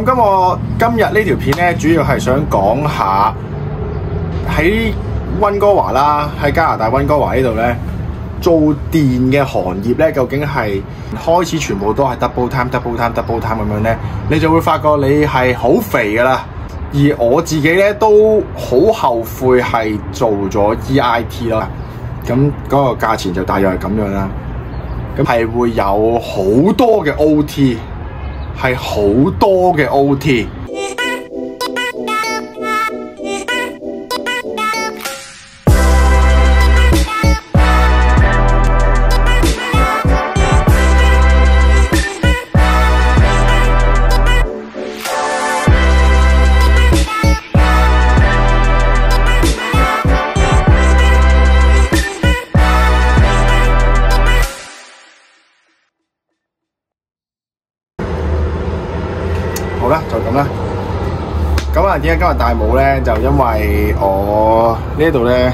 咁今日呢條片咧，主要係想講下喺溫哥華啦，喺加拿大溫哥華呢度咧，做電嘅行業咧，究竟係開始全部都係 double time 咁樣咧，你就會發覺你係好肥噶啦。而我自己咧都好後悔係做咗 EIT 咯。咁嗰個價錢就大約係咁樣啦。咁係會有好多嘅 OT， 係好多嘅 OT。好啦，就咁啦。咁啊，點解今日戴帽咧？就因為我呢度咧，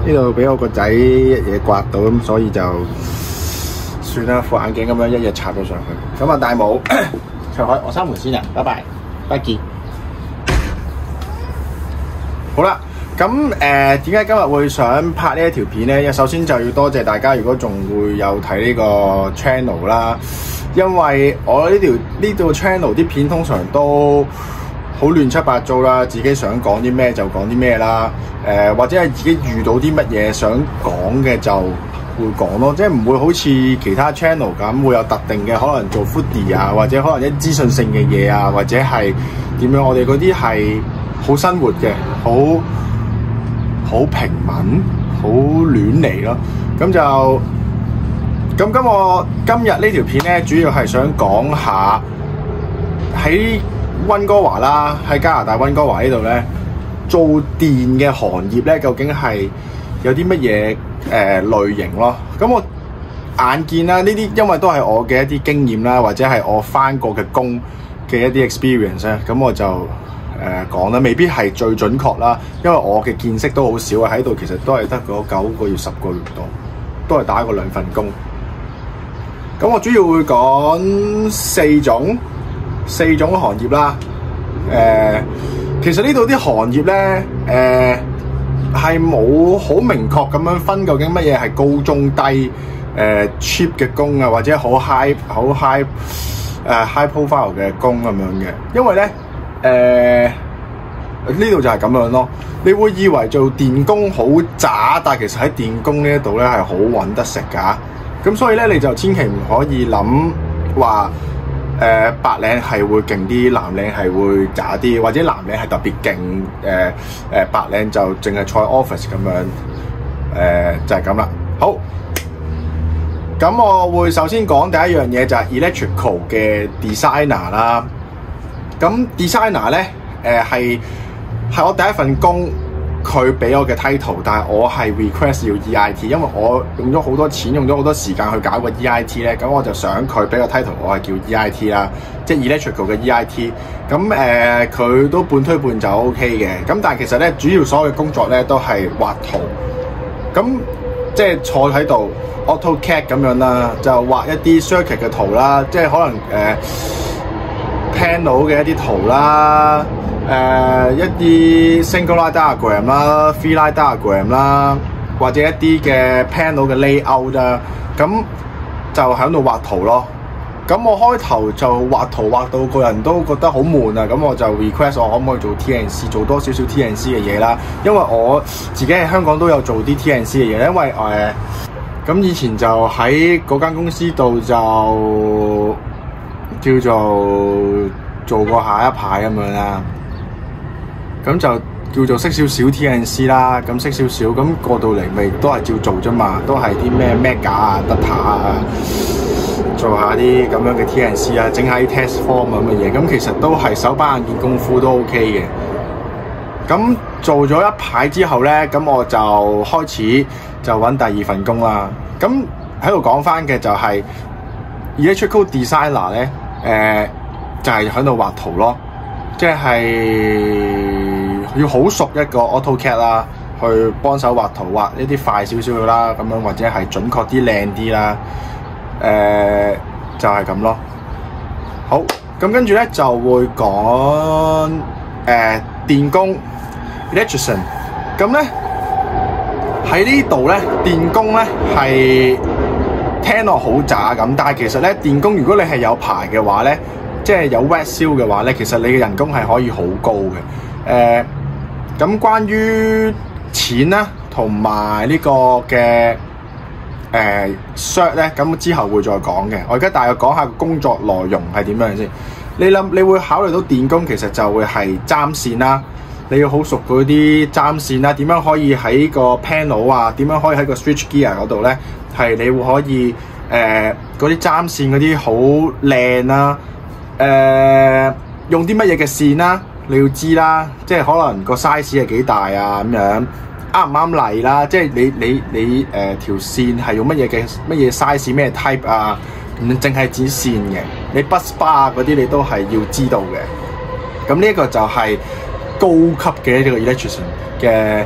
呢度俾我個仔一嘢刮到，咁所以就算啦，副眼鏡咁樣一嘢插咗上去。咁啊，戴帽，長海，我閂門先啊，拜拜，拜見。好啦，咁點解今日會想拍呢一條片咧？首先就要多謝大家，如果仲會有睇呢個 channel 啦。因為我呢度 channel 啲片通常都好亂七八糟啦，自己想講啲咩就講啲咩啦，或者係自己遇到啲乜嘢想講嘅就會講咯，即係唔會好似其他 channel 咁會有特定嘅可能做 foodie 啊，或者可能一資訊性嘅嘢啊，或者係點樣？我哋嗰啲係好生活嘅，好平民，好亂嚟咯，咁就。咁今日呢條片咧，主要係想講下喺溫哥華啦，喺加拿大溫哥華呢度咧，做電嘅行業咧，究竟係有啲乜嘢類型咯？咁我眼見啦，呢啲因為都係我嘅一啲經驗啦，或者係我返過嘅工嘅一啲 experience 咧，咁我就講啦，未必係最準確啦，因為我嘅見識都好少啊，喺度其實都係得嗰9個月10個月度，都係打過2份工。咁我主要會講四種行業啦。其實呢度啲行業咧，係冇好明確咁樣分究竟乜嘢係高中低cheap 嘅工啊，或者好 high profile 嘅工咁樣嘅。因為咧，呢度就係咁樣咯。你會以為做電工好渣，但係其實喺電工呢一度咧係好揾得食㗎。咁所以咧，你就千祈唔可以諗話白領係會勁啲，藍領係會渣啲，或者藍領係特別勁，白領就淨係坐 office 咁樣，就係咁啦。好，咁我會首先講第一樣嘢就係 electrical 嘅 designer 啦。咁 designer 咧，係我第一份工。佢俾我嘅 title， 但係我係 request 要 EIT， 因為我用咗好多錢，用咗好多時間去搞個 EIT 咧，咁我就想佢俾個 title， 我係叫 EIT 啦，即係 electrical 嘅 EIT。咁佢都半推半就 OK 嘅。咁但係其實咧，主要所有嘅工作咧都係畫圖，咁即係坐喺度 AutoCAD 咁樣啦，就畫一啲 circuit 嘅圖啦，即係可能panel 嘅一啲圖啦。一啲 single line diagram 啦 ，three line diagram 啦，或者一啲嘅 panel 嘅 layout 啦，咁就喺度畫圖咯。咁我開頭就畫圖畫到個人都覺得好悶啊，咁我就 request 我可唔可以做 TNC， 做多少少 TNC 嘅嘢啦。因為我自己喺香港都有做啲 TNC 嘅嘢，因為咁以前就喺嗰間公司度就叫做做過下一排咁樣啦。咁就叫做識少少 TNC 啦，咁識少少，咁過到嚟咪都係照做啫嘛，都係啲咩 Mega 啊、Data 啊，做下啲咁樣嘅 TNC 啊，整下啲 test form 咁嘅嘢，咁其實都係手板眼見功夫都 OK 嘅。咁做咗一排之後咧，咁我就開始就揾第2份工啦。咁喺度講翻嘅就係 electrical designer 咧，就係喺度畫圖咯。即係要好熟一個 AutoCAD 啦，去幫手畫圖，畫一啲快少少嘅啦，咁樣或者係準確啲、靚啲啦，就係咁咯。好，咁跟住咧就會講電工 electrician。咁咧喺呢度咧，電工咧係聽落好渣咁，但係其實咧電工如果你係有牌嘅話咧，即係有 wet seal 嘅話咧，其實你嘅人工係可以好高嘅。咁關於錢啦，同埋呢個嘅cert 咧，咁之後會再講嘅。我而家大約講下工作內容係點樣先。你會考慮到電工其實就會係針線啦，你要好熟嗰啲針線啦，點樣可以喺個 panel 啊，點樣可以喺個 switch gear 嗰度咧，係你會可以嗰啲針線嗰啲好靚啦，用啲乜嘢嘅線啦，你要知啦，即係可能個 size 係幾大啊咁樣，啱唔啱例啦，即係你條線係用乜嘢 size 咩 type 啊，唔淨係指線嘅，你 bus bar 嗰啲你都係要知道嘅。咁呢一個就係高級嘅呢個 electrician 嘅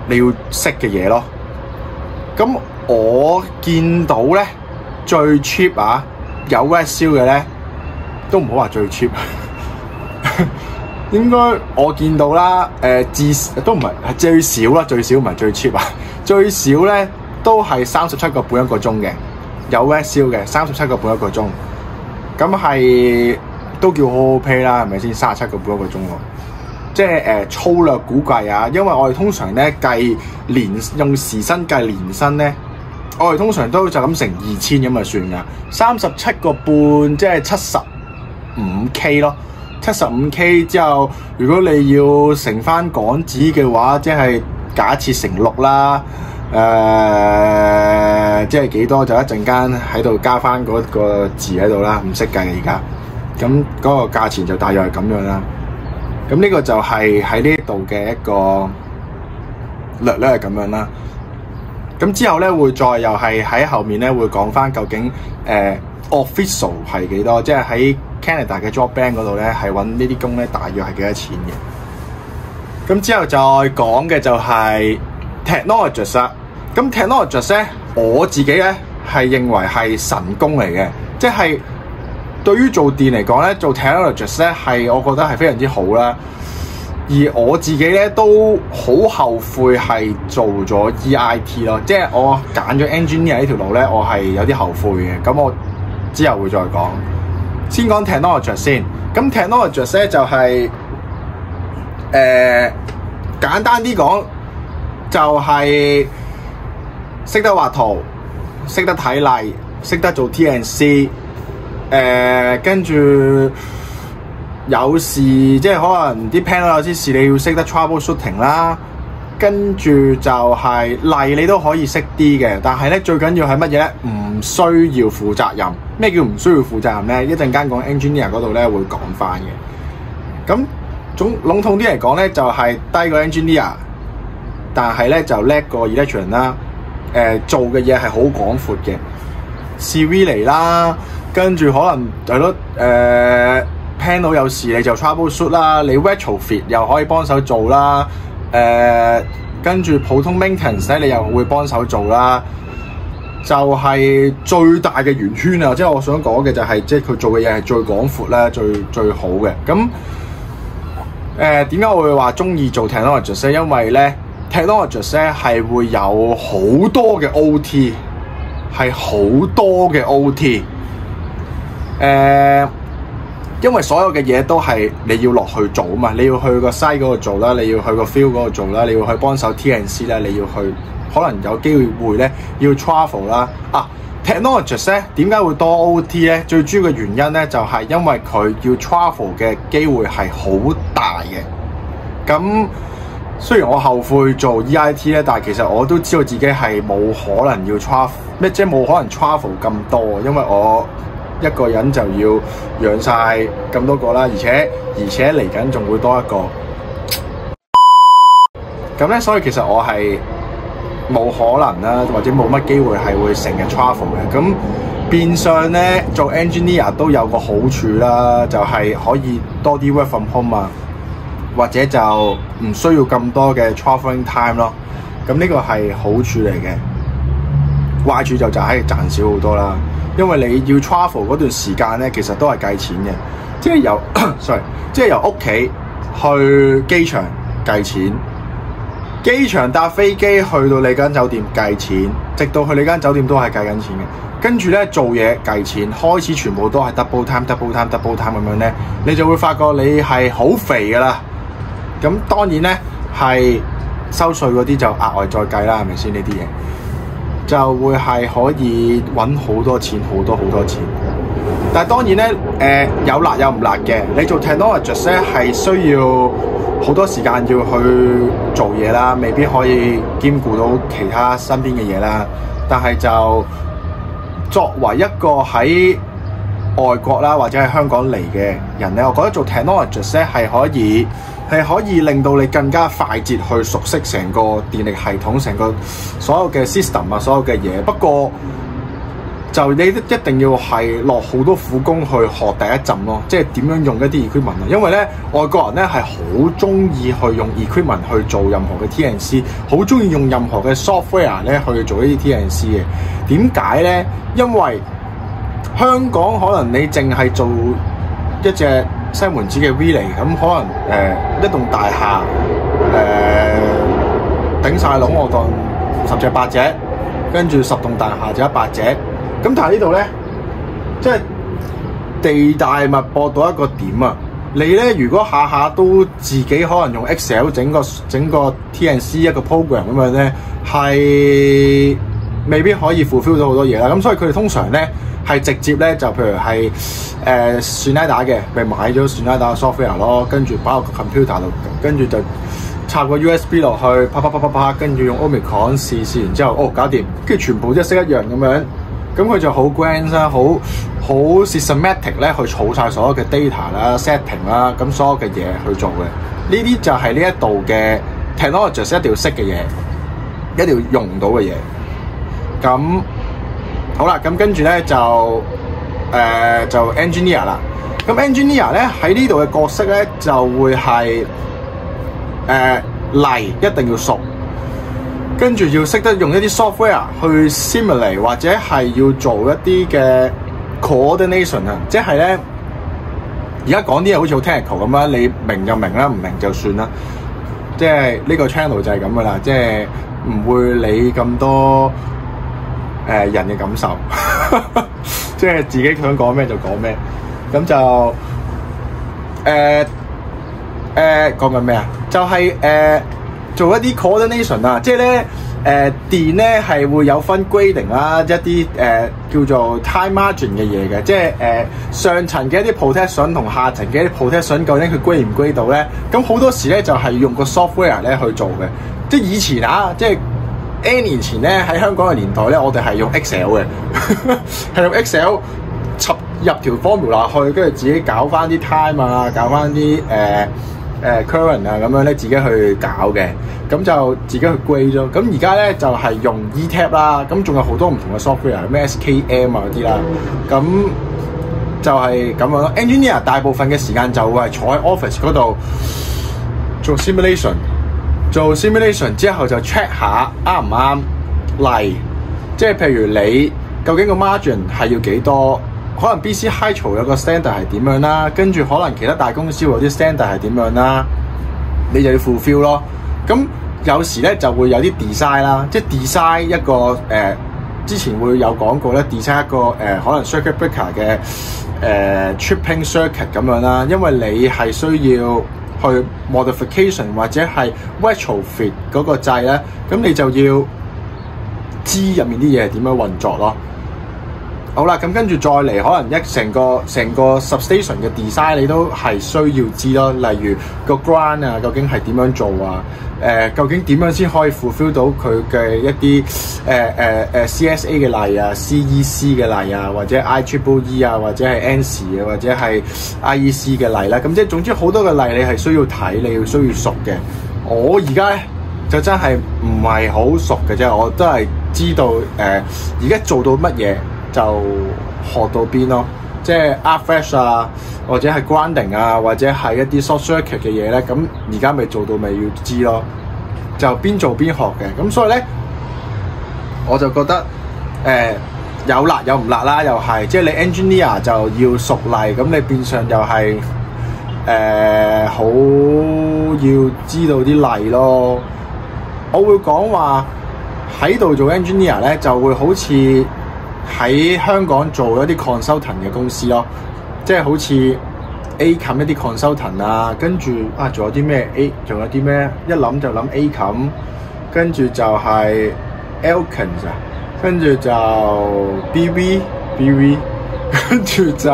你要識嘅嘢咯。咁我見到咧最 cheap 啊，有 wet seal 嘅咧，都唔好話最 cheap， 應該我見到啦，都唔係最少啦，最少唔係最 cheap 啊，最少咧都係37個半一個鐘嘅，有 wet seal 嘅37個半一個鐘，咁係都叫好好 pay 啦，係咪先？37個半一個鐘喎，即係粗略估計啊，因為我哋通常咧計用時薪計年薪咧，我哋通常都就咁乘2000咁就算噶，37個半即係75K 咯，75K 之後，如果你要乘翻港紙嘅話，即係假設乘6啦，即係幾多就一陣間喺度加翻嗰個字喺度啦，唔識計而家，咁嗰個價錢就大約係咁樣啦。咁呢個就係喺呢度嘅一個略係咁樣啦。咁之後咧會再又係喺後面咧會講翻究竟official 係幾多，即係喺 Canada 嘅 job bank 嗰度咧係揾呢啲工咧大約係幾多錢嘅。咁之後再講嘅就係 technologist 啦。咁 technologist 咧我自己咧係認為係神工嚟嘅，即係對於做電嚟講咧，做 technologist 咧係我覺得係非常之好啦。而我自己咧都好後悔係做咗 EIT 咯，即係我揀咗 engineer 呢條路咧，我係有啲後悔嘅。咁我之後會再講。先講 technologist 先。咁 technologist 咧就係簡單啲講，就係識得畫圖、識得睇例、識得做 T&C。跟住有時即係可能啲 panel 有啲事你要識得 troubleshooting 啦，跟住就係例你都可以識啲嘅，但係咧最緊要係乜嘢咧？唔需要負責任。咩叫唔需要負責任咧？一陣間講 engineer 嗰度咧會講翻嘅。咁籠統啲嚟講咧，就係低過 engineer， 但係咧就叻過 electrician 啦。做嘅嘢係好廣闊嘅 ，CV 嚟啦。跟住可能係咯，panel 有時你就 troubleshoot 啦，你 retrofit 又可以幫手做啦，跟住普通 maintenance 咧你又會幫手做啦，就係最大嘅圓圈啊！即係我想講嘅就係，即係佢做嘅嘢係最廣闊啦，最好嘅。咁點解我會話中意做 technologist 咧？因為咧 technologist 咧係會有好多嘅 OT， 係好多嘅 OT。因為所有嘅嘢都係你要落去做啊嘛，你要去個 site 嗰度做啦，你要去個 field 嗰度做啦，你要去幫手 T&C 啦，你要去可能有機會咧要 travel 啦。technologist 咧點解會多 OT 咧？最主要嘅原因咧就係因為佢要 travel 嘅機會係好大嘅。咁雖然我後悔做 EIT 咧，但係其實我都知道自己係冇可能要 travel 咩，即係冇可能 travel 咁多，因為我一個人就要養晒咁多個啦，而且嚟緊仲會多一個。咁咧，所以其實我係冇可能啦，或者冇乜機會係會成日 travel 嘅。咁變相咧做 engineer 都有個好處啦，就係可以多啲 work from home 啊，或者就唔需要咁多嘅 travelling time 咯。咁呢個係好處嚟嘅。壞處就係賺少好多啦。因為你要 travel 嗰段時間咧，其實都係計錢嘅。即係由sorry，即係由屋企去機場計錢，機場搭飛機去到你間酒店計錢，直到去你間酒店都係計緊錢嘅。跟住咧做嘢計錢，開始全部都係 double time 咁樣咧，你就會發覺你係好肥噶啦。咁當然咧係收稅嗰啲就額外再計啦，係咪先？呢啲嘢就會係可以揾好多錢，好多錢。但係當然咧，有辣有唔辣嘅。你做 technologist 咧係需要好多時間要去做嘢啦，未必可以兼顧到其他身邊嘅嘢啦。但係就作為一個喺外國啦或者喺香港嚟嘅人咧，我覺得做 technologist 咧係可以令到你更加快捷去熟悉成個電力系統，成個所有嘅 system 啊，所有嘅嘢。不過就你一定要係落好多苦功去學第一陣咯，即係點樣用一啲 equipment 啊。因為咧外國人咧係好中意去用 equipment 去做任何嘅 T&C， 好中意用任何嘅 software 咧去做呢啲 T&C 嘅。點解咧？因為香港可能你淨係做一隻西門子嘅 relay， 咁可能一棟大廈頂晒籠，我當10隻8隻，跟住10棟大廈就100隻。咁但係呢度咧，即係地大物博到一個點啊！你咧如果下下都自己可能用 Excel 整個 T&C 一個 program 咁樣咧，係未必可以 fulfill 到好多嘢啦。咁所以佢哋通常咧係直接咧就譬如係Schneider 嘅，咪買咗 Schneider software 咯，跟住擺落個 computer 度，跟住就插個 USB 落去，啪，跟住用 Omicron 試完之後，搞掂，跟住全部一式一樣咁樣。咁佢就好 grand 啦，好 systematic 咧，去儲晒所有嘅 data 啦、setting 啦，咁所有嘅嘢去做嘅。呢啲就係呢一度嘅 technologist 一定要識嘅嘢，一定要用到嘅嘢。咁好啦，咁跟住咧就 engineer 啦。咁 engineer 咧喺呢度嘅角色咧就會係例一定要熟。跟住要識得用一啲 software 去 simulate 或者係要做一啲嘅 coordination 啊，即係咧而家講啲嘢好似好 technical 咁啦，你明就明啦，唔明就算啦。即係呢個 channel 就係咁噶啦，即係唔會理咁多人嘅感受，即係自己想講咩就講咩。咁就講緊咩啊？就係做一啲 coordination 啊，即係咧電咧係會有分 grading 啦，一啲叫做 time margin 嘅嘢嘅，即係上層嘅一啲 protection 同下層嘅一啲 protection，究竟佢 grade 唔 grade 到咧？咁好多時咧就係用個 software 咧去做嘅，即係以前啊，即係 N 年前咧喺香港嘅年代咧，我哋係用 Excel 嘅，係用 Excel 插入條 formula 去，跟住自己搞翻啲 time 啊，搞翻啲current 啊咁樣咧，自己去搞嘅，咁就自己去 grade 咗。咁而家咧就係用 ETAP 啦，咁仲有好多唔同嘅 software， 咩 SKM 啊嗰啲啦，咁就係咁樣咯。Engineer 大部分嘅時間就會係坐喺 office 嗰度做 simulation 之後就 check 下啱唔啱例，即係譬如你究竟個 margin 係要幾多？可能 BC Hydro 有個 standard 係點樣啦，跟住可能其他大公司有啲 standard 係點樣啦，你就要 fulfill 咯。咁有時咧就會有啲 design 啦，即係 design 一個之前會有講過咧 design 一個可能 circuit breaker 嘅tripping circuit 咁樣啦，因為你係需要去 modification 或者係 retrofit 嗰個掣咧，咁你就要知入面啲嘢係點樣運作咯。好啦，咁跟住再嚟，可能成個 substation 嘅 design 你都係需要知咯。例如個 ground 啊，究竟係點樣做啊？究竟點樣先可以 fulfill 到佢嘅一啲CSA 嘅例啊、CEC 嘅例啊，或者 IEEE 啊，或者係 ANSI 啊，或者係 IEC 嘅例啦。咁即係總之好多嘅例你係需要睇，你要需要熟嘅。我而家咧就真係唔係好熟嘅啫，我都係知道而家做到乜嘢。就學到邊咯，即係 Arc Flash 啊，或者係 grounding 啊，或者係一啲 short circuit 嘅嘢咧，咁而家未做到咪要知咯，就邊做邊學嘅。咁所以咧，我就覺得有辣有唔辣啦，又係即係你 engineer 就要熟例，咁你變相又係好要知道啲例咯。我會講話喺度做 engineer 咧，就會好似喺香港做一啲 consultant 嘅公司咯，即係好似 A 冚一啲 consultant 啊，跟住仲有啲咩 A， 仲有啲咩一諗就諗 A 冚，跟住就係 Elkins 啊，跟住就 BV， 跟住就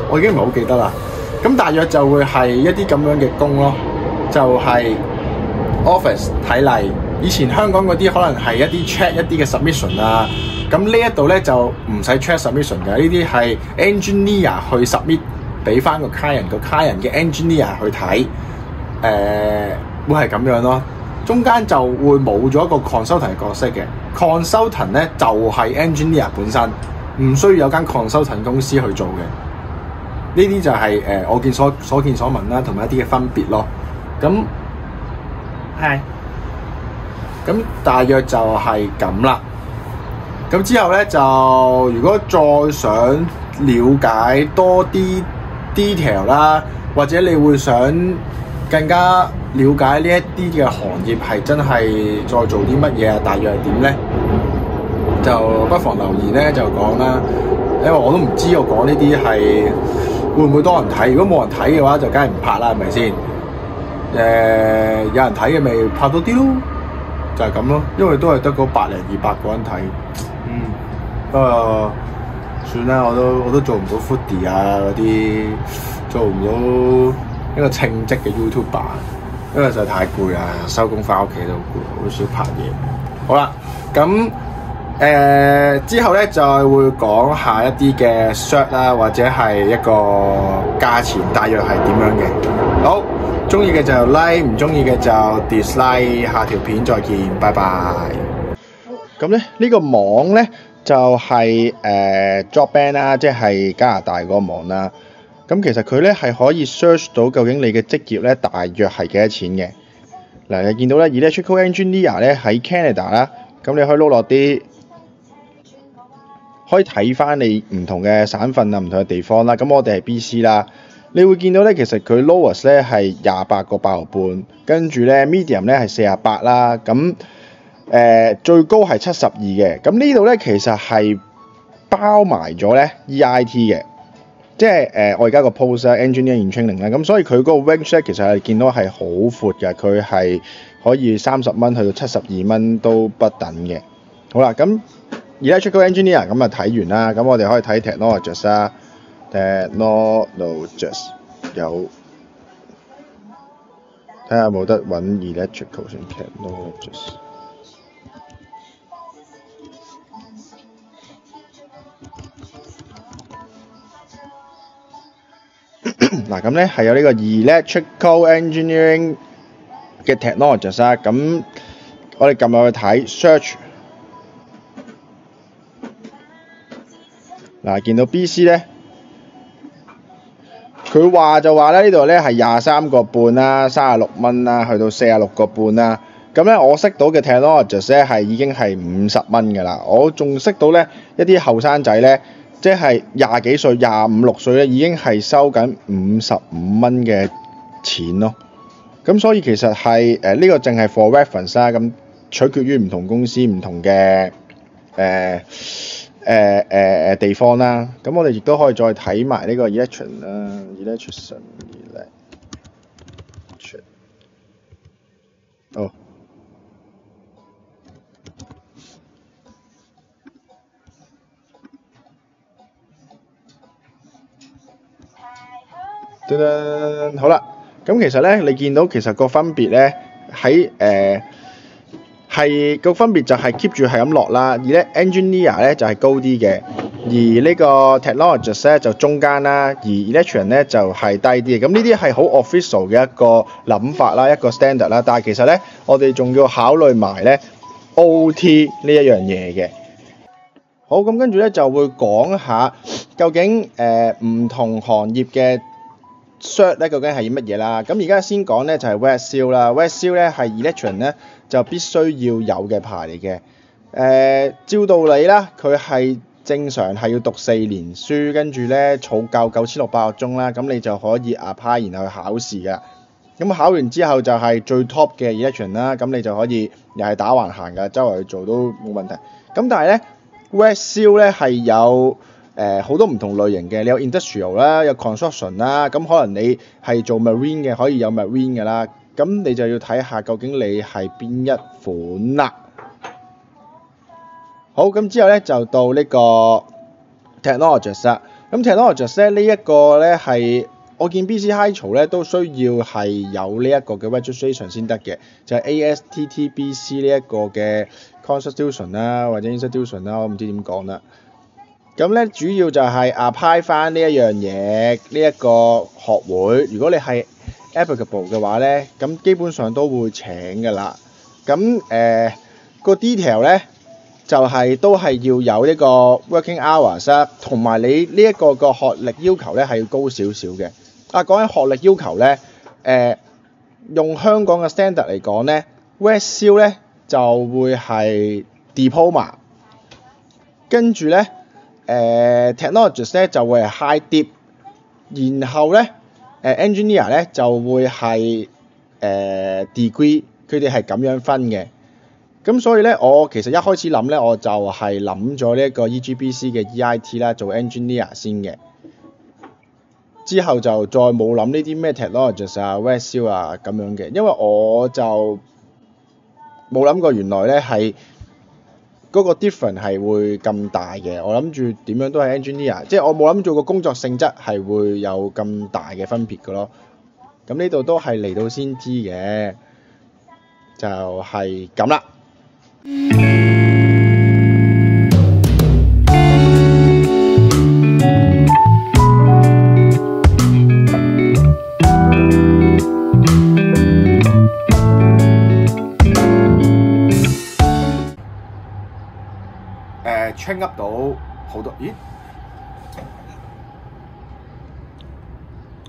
我已經唔係好記得啦。咁大約就會係一啲咁樣嘅工咯，就係 office 睇例。以前香港嗰啲可能係一啲 check 一啲嘅 submission 啊，咁呢一度咧就唔使 check submission 嘅，呢啲係 engineer 去 submit 俾翻個 client， 個 client 嘅 engineer 去睇，會係咁樣咯。中間就會冇咗一個 consultant 角色嘅 consultant 咧，就係 engineer 本身，唔需要有間 consultant 公司去做嘅。呢啲就係我所見所聞啦，同埋一啲嘅分別咯。咁係。咁大約就係咁啦。咁之後咧，就如果再想了解多啲 detail 啦，或者你會想更加了解呢一啲嘅行業係真係再做啲乜嘢啊？大約係點咧？就不妨留言咧就講啦。因為我都唔知我講呢啲係會唔會多人睇。如果冇人睇嘅話，就梗係唔拍啦，係咪先？有人睇嘅咪拍多啲咯。就係咁咯，因為都係得嗰100零200個人睇，不過算啦，我都做唔到 foodie 啊嗰啲，做唔到一個稱職嘅 YouTuber， 因為實在太攰啊，收工翻屋企都攰，好少拍嘢。好啦，咁之後咧就會講下一啲嘅 shirt 啦，或者係一個價錢大約係點樣嘅。好。中意嘅就 like， 唔中意嘅就 dislike。下條片再見，拜拜。咁咧呢個網咧就係JobBank 啦，即係加拿大嗰個網啦。咁其實佢咧係可以 search 到究竟你嘅職業咧大約係幾多錢嘅。嗱，你見到咧 Electrical Engineer 咧喺 Canada 啦，咁你可以撈落啲，可以睇翻你唔同嘅省份啊，唔同嘅地方啦。咁我哋係 BC 啦。你會見到咧，其實佢 lowest 咧係28個8毫半，跟住咧 medium 咧係48啦，咁最高係72嘅。咁呢度咧其實係包埋咗咧 EIT 嘅，即係我而家個 post 啦 engineer in training 啦，咁所以佢嗰個 range 咧其實係見到係好闊嘅，佢係可以30蚊去到72蚊都不等嘅。好啦，咁 electrical engineer 咁啊睇完啦，咁我哋可以睇 technologies 啦。Technologies 有睇下冇得揾 electrical 先 technologies。嗱咁咧係有呢個 electrical engineering 嘅 technologies 啦。咁我哋撳入去睇 search。嗱，見到 BC 咧。佢話就話咧，呢度咧係23個半啦，36蚊啦，去到46個半啦。咁咧我識到嘅 technologies 咧係已經係50蚊㗎啦。我仲識到咧一啲後生仔咧，即係20幾歲、25、6歲咧，已經係收緊55蚊嘅錢咯。咁所以其實係呢個淨係 for reference 啦。咁取決於唔同公司、唔同嘅地方啦，咁我哋亦都可以再睇埋呢個 electrician 啦 ，electrician， 哦，噔噔，好啦，咁其實咧，你見到其實個分別咧喺係個分別就係 keep 住係咁落啦，而咧 engineer 咧就係高啲嘅，而呢個 technologies 咧就中間啦，而 electrician 咧就係低啲嘅。咁呢啲係好 official 嘅一個諗法啦，一個 standard 啦。但係其實咧，我哋仲要考慮埋咧 OT 呢一樣嘢嘅。好，咁跟住咧就會講下究竟唔同行業嘅 cert 咧究竟係乜嘢啦？咁而家先講咧就係 Wet Seal 啦，Wet Seal 咧係 electrician 咧就必須要有嘅牌嚟嘅。照道理啦，佢係正常係要讀4年書，跟住咧儲夠9600個鐘啦，咁你就可以 apply 然後去考試㗎。咁考完之後就係最 top 嘅 election 啦，咁你就可以又係打橫行㗎，周圍去做都冇問題。咁但係咧 Westfield 咧係有好多唔同類型嘅，你有 industrial 啦，有 construction 啦，咁可能你係做 marine 嘅，可以有 marine 㗎啦。咁你就要睇下究竟你係邊一款啦。好，咁之後咧就到呢個 technologist 啦。咁 technologist 咧呢一個咧係我見 BC High 潮咧都需要係有呢一個嘅 registration 先得嘅，就係 ASTTBC 呢一個嘅 constitution 啦或者 institution 啦，我唔知點講啦。咁咧主要就係 apply 翻呢一樣嘢，呢一個學會，如果你係 applicable 嘅話咧，咁基本上都會請㗎啦。咁個 detail 咧就係都係要有呢個 working hours 啦，同埋你呢一個個學歷要求咧係要高少少嘅。講起學歷要求咧，用香港嘅 standard 嚟講咧 ，Westfield 咧就會係 diploma， 跟住咧technologist 咧就會係 high dip， 然後咧engineer 咧就會係degree， 佢哋係咁樣分嘅。咁所以咧，我其實一開始諗咧，我就係諗咗呢一個 EGBC 嘅 EIT 啦，做 engineer 先嘅。之後就再冇諗呢啲咩 technologist 啊、Westfield 啊咁樣嘅，因為我就冇諗過原來咧係嗰個 difference 係會咁大嘅。我諗住點樣都係 engineer， 即係我冇諗住個工作性質係會有咁大嘅分別嘅咯。咁呢度都係嚟到先知嘅，就係咁啦。train up 到好多，咦？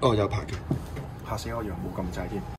哦，有拍嘅，嚇死我，以為冇咁滯添。